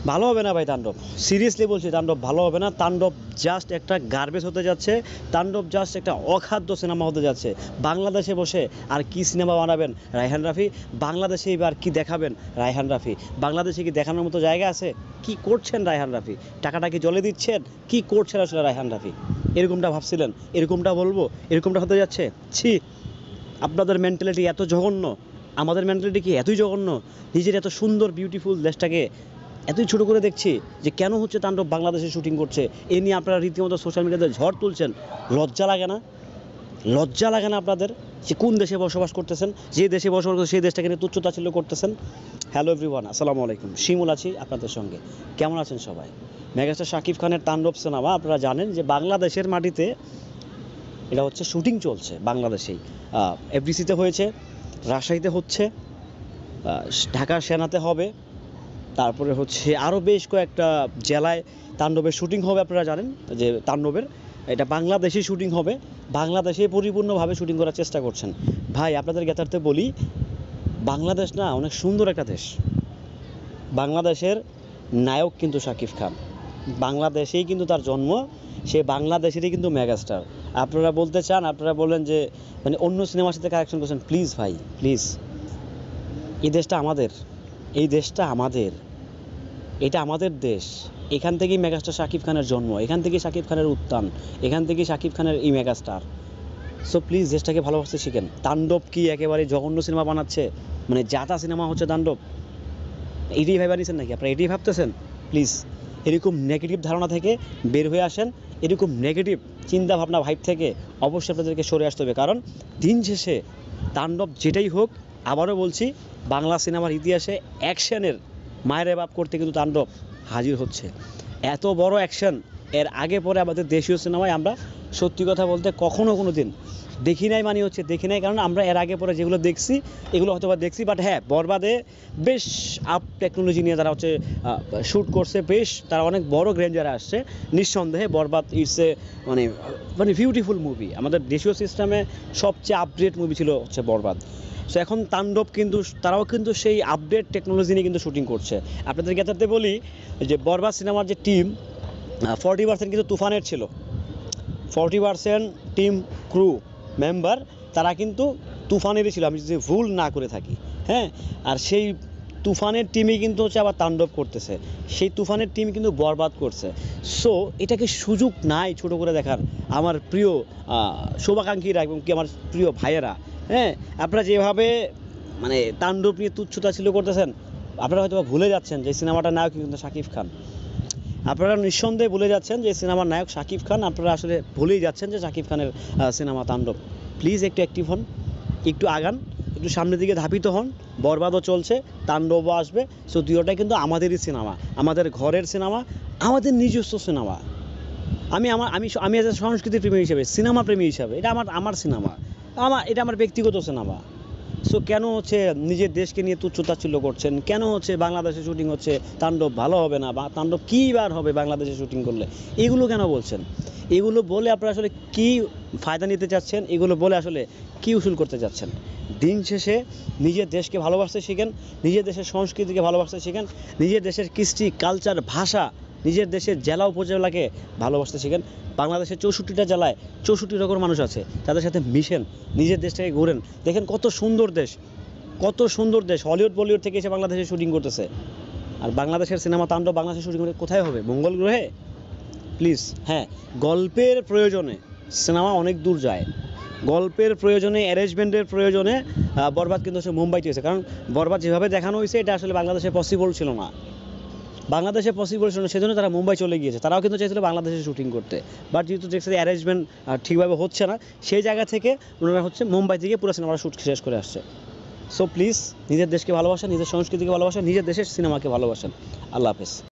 ভালো হবে না ভাই তাণ্ডব, সিরিয়াসলি বলছি তাণ্ডব ভালো হবে না। তাণ্ডব জাস্ট একটা গার্বেজ হতে যাচ্ছে, তাণ্ডব জাস্ট একটা অখাদ্য সিনেমা হতে যাচ্ছে। বাংলাদেশে বসে আর কি সিনেমা বানাবেন রায়হান রাফি? বাংলাদেশে এবার কি দেখাবেন রায়হান রাফি? বাংলাদেশে কি দেখানোর মতো জায়গা আছে? কি করছেন রায়হান রাফি? টাকাটা কি জলে দিচ্ছেন? কি করছেন আসলে রায়হান রাফি? এরকমটা ভাবছিলেন? এরকমটা বলবো? এরকমটা হতে যাচ্ছে? ছি, আপনাদের মেন্টালিটি এত জঘন্য, আমাদের মেন্টালিটি কি এতই জঘন্য? নিজের এত সুন্দর বিউটিফুল দেশটাকে এতই ছোটো করে দেখছি যে কেন হচ্ছে তাণ্ডব বাংলাদেশে শুটিং করছে, এ নিয়ে আপনারা রীতিমতো সোশ্যাল মিডিয়াতে ঝড় তুলছেন। লজ্জা লাগে না? লজ্জা লাগে না আপনাদের? যে কোন দেশে বসবাস করতেছেন, যে দেশে বসবাস করছেন সেই দেশটাকে নিয়ে তুচ্ছতাচ্ছিল্য করতেছেন। হ্যালো এভরিওয়ান, আসসালামু আলাইকুম, শিমুল আছি আপনাদের সঙ্গে। কেমন আছেন সবাই? মেগাস্টার শাকিব খানের তাণ্ডব সিনেমা আপনারা জানেন যে বাংলাদেশের মাটিতে এটা হচ্ছে শুটিং চলছে। বাংলাদেশেই এফডিসিতে হয়েছে, রাজশাহীতে হচ্ছে, ঢাকা সেনাতে হবে, তারপরে হচ্ছে আরও বেশ কয়েকটা জেলায় তাণ্ডবের শুটিং হবে। আপনারা জানেন যে তাণ্ডবের এটা বাংলাদেশেই শুটিং হবে, বাংলাদেশে পরিপূর্ণভাবে শুটিং করার চেষ্টা করছেন। ভাই আপনাদের জ্ঞাতার্থে বলি, বাংলাদেশ না অনেক সুন্দর একটা দেশ। বাংলাদেশের নায়ক কিন্তু শাকিব খান, বাংলাদেশেই কিন্তু তার জন্ম, সে বাংলাদেশেরই কিন্তু মেগাস্টার। আপনারা বলতে চান, আপনারা বলেন যে মানে অন্য সিনেমার সাথে কারেকশন করছেন। প্লিজ ভাই প্লিজ, এই দেশটা আমাদের, এই দেশটা আমাদের, এটা আমাদের দেশ। এখান থেকেই মেগাস্টার শাকিব খানের জন্ম, এখান থেকেই শাকিব খানের উত্থান, এখান থেকেই শাকিব খানের এই মেগাস্টার। সো প্লিজ দেশটাকে ভালোবাসতে শিখেন। তাণ্ডব কি একেবারে জঘন্য সিনেমা বানাচ্ছে, মানে যাতা সিনেমা হচ্ছে তাণ্ডব? এটাই ভেবে নিয়েছেন নাকি আপনারা? এটাই ভাবতেছেন? প্লিজ এরকম নেগেটিভ ধারণা থেকে বের হয়ে আসেন, এরকম নেগেটিভ চিন্তাভাবনা ভাইব থেকে অবশ্যই আপনাদেরকে সরে আসতে হবে। কারণ দিন শেষে তাণ্ডব যেটাই হোক, আবারও বলছি, বাংলা সিনেমার ইতিহাসে অ্যাকশনের মায়ের বাপ করতে কিন্তু তাণ্ডব হাজির হচ্ছে। এত বড় অ্যাকশন এর আগে পরে আমাদের দেশীয় সিনেমায় আমরা সত্যি কথা বলতে কখনো কোনো দিন দেখি নাই। মানে হচ্ছে দেখি নাই, কারণ আমরা এর আগে পরে যেগুলো দেখছি এগুলো হয়তো বা দেখছি, বাট হ্যাঁ বরবাদে বেশ আপ টেকনোলজি নিয়ে তারা হচ্ছে শ্যুট করছে, বেশ তারা অনেক বড় গ্রেঞ্জারে আসছে। নিঃসন্দেহে বরবাদ ইটস এ মানে মানে বিউটিফুল মুভি। আমাদের দেশীয় সিস্টেমে সবচেয়ে আপডেট মুভি ছিল হচ্ছে বরবাদ। সো এখন তাণ্ডব কিন্তু তারাও কিন্তু সেই আপডেট টেকনোলজি নিয়ে কিন্তু শুটিং করছে। আপনাদের জ্ঞাতার্থে বলি যে বরবাদ সিনেমার যে টিম 40% কিন্তু তুফানের ছিল, 40% টিম ক্রু মেম্বার তারা কিন্তু তুফানেরই ছিল, আমি যদি ভুল না করে থাকি। হ্যাঁ, আর সেই তুফানের টিমই কিন্তু হচ্ছে আবার তাণ্ডব করতেছে, সেই তুফানের টিম কিন্তু বরবাদ করছে। সো এটাকে সুযোগ নাই ছোট করে দেখার আমার প্রিয় শুভাকাঙ্ক্ষীরা এবং কি আমার প্রিয় ভাইয়েরা। হ্যাঁ, আপনারা যেভাবে মানে তাণ্ডব নিয়ে তুচ্ছতাচ্ছিল্য করতেছেন, আপনারা হয়তো ভুলে যাচ্ছেন যে সিনেমাটার নায়ক কিন্তু শাকিব খান। আপনারা নিঃসন্দেহে ভুলে যাচ্ছেন যে সিনেমার নায়ক শাকিব খান। আপনারা আসলে ভুলেই যাচ্ছেন যে শাকিব খানের সিনেমা তাণ্ডব। প্লিজ একটু অ্যাক্টিভ হন, একটু আগান, একটু সামনের দিকে ধাবিত হন। বরবাদও চলছে, তাণ্ডবও আসবে। সো দুটোটাই কিন্তু আমাদেরই সিনেমা, আমাদের ঘরের সিনেমা, আমাদের নিজস্ব সিনেমা। আমি এজ এ সংস্কৃতি প্রেমী হিসেবে, সিনেমা প্রেমী হিসাবে, এটা আমার সিনেমা, এটা আমার ব্যক্তিগত সিনেমা। সো কেন হচ্ছে নিজের দেশকে নিয়ে তুচ্ছতাচ্ছিল্য করছেন? কেন হচ্ছে বাংলাদেশে শুটিং হচ্ছে তাণ্ডব ভালো হবে না, বা তাণ্ডব কী বার হবে বাংলাদেশে শুটিং করলে, এগুলো কেন বলছেন? এগুলো বলে আপনারা আসলে কী ফায়দা নিতে চাচ্ছেন? এগুলো বলে আসলে কী উসুল করতে চাচ্ছেন? দিন শেষে নিজের দেশকে ভালোবাসতে শিখেন, নিজের দেশের সংস্কৃতিকে ভালোবাসতে শিখেন, নিজের দেশের কৃষ্টি কালচার ভাষা, নিজের দেশের জেলা উপজেলাকে ভালোবাসতে শিখেন। বাংলাদেশের 64টা জেলায় 64 রকম মানুষ আছে, তাদের সাথে মিশেন, নিজের দেশটাকে ঘুরেন, দেখেন কত সুন্দর দেশ, কত সুন্দর দেশ। হলিউড বলিউড থেকে এসে বাংলাদেশে শুটিং করতেছে, আর বাংলাদেশের সিনেমা তাণ্ডব বাংলাদেশে শুটিং করে কোথায় হবে? মঙ্গল গ্রহে? প্লিজ। হ্যাঁ, গল্পের প্রয়োজনে সিনেমা অনেক দূর যায়, গল্পের প্রয়োজনে, অ্যারেঞ্জমেন্টের প্রয়োজনে বরবাদ কিন্তু হচ্ছে মুম্বাইতে হয়েছে। কারণ বরবাদ যেভাবে দেখানো হয়েছে এটা আসলে বাংলাদেশে পসিবল ছিল না, বাংলাদেশে পসিবল ছিল না, সেজন্য তারা মুম্বাই চলে গিয়েছে। তারাও কিন্তু চাইছিল বাংলাদেশে শুটিং করতে, বাট যেহেতু দেখছে অ্যারেঞ্জমেন্ট ঠিকভাবে হচ্ছে না, সেই জায়গা থেকে ওনারা হচ্ছে মুম্বাই থেকে পুরো সিনেমাটা শ্যুট শেষ করে আসছে। সো প্লিজ নিজের দেশকে ভালোবাসেন, নিজের সংস্কৃতিকে ভালোবাসেন, নিজের দেশের সিনেমাকে ভালোবাসেন। আল্লাহ হাফেজ।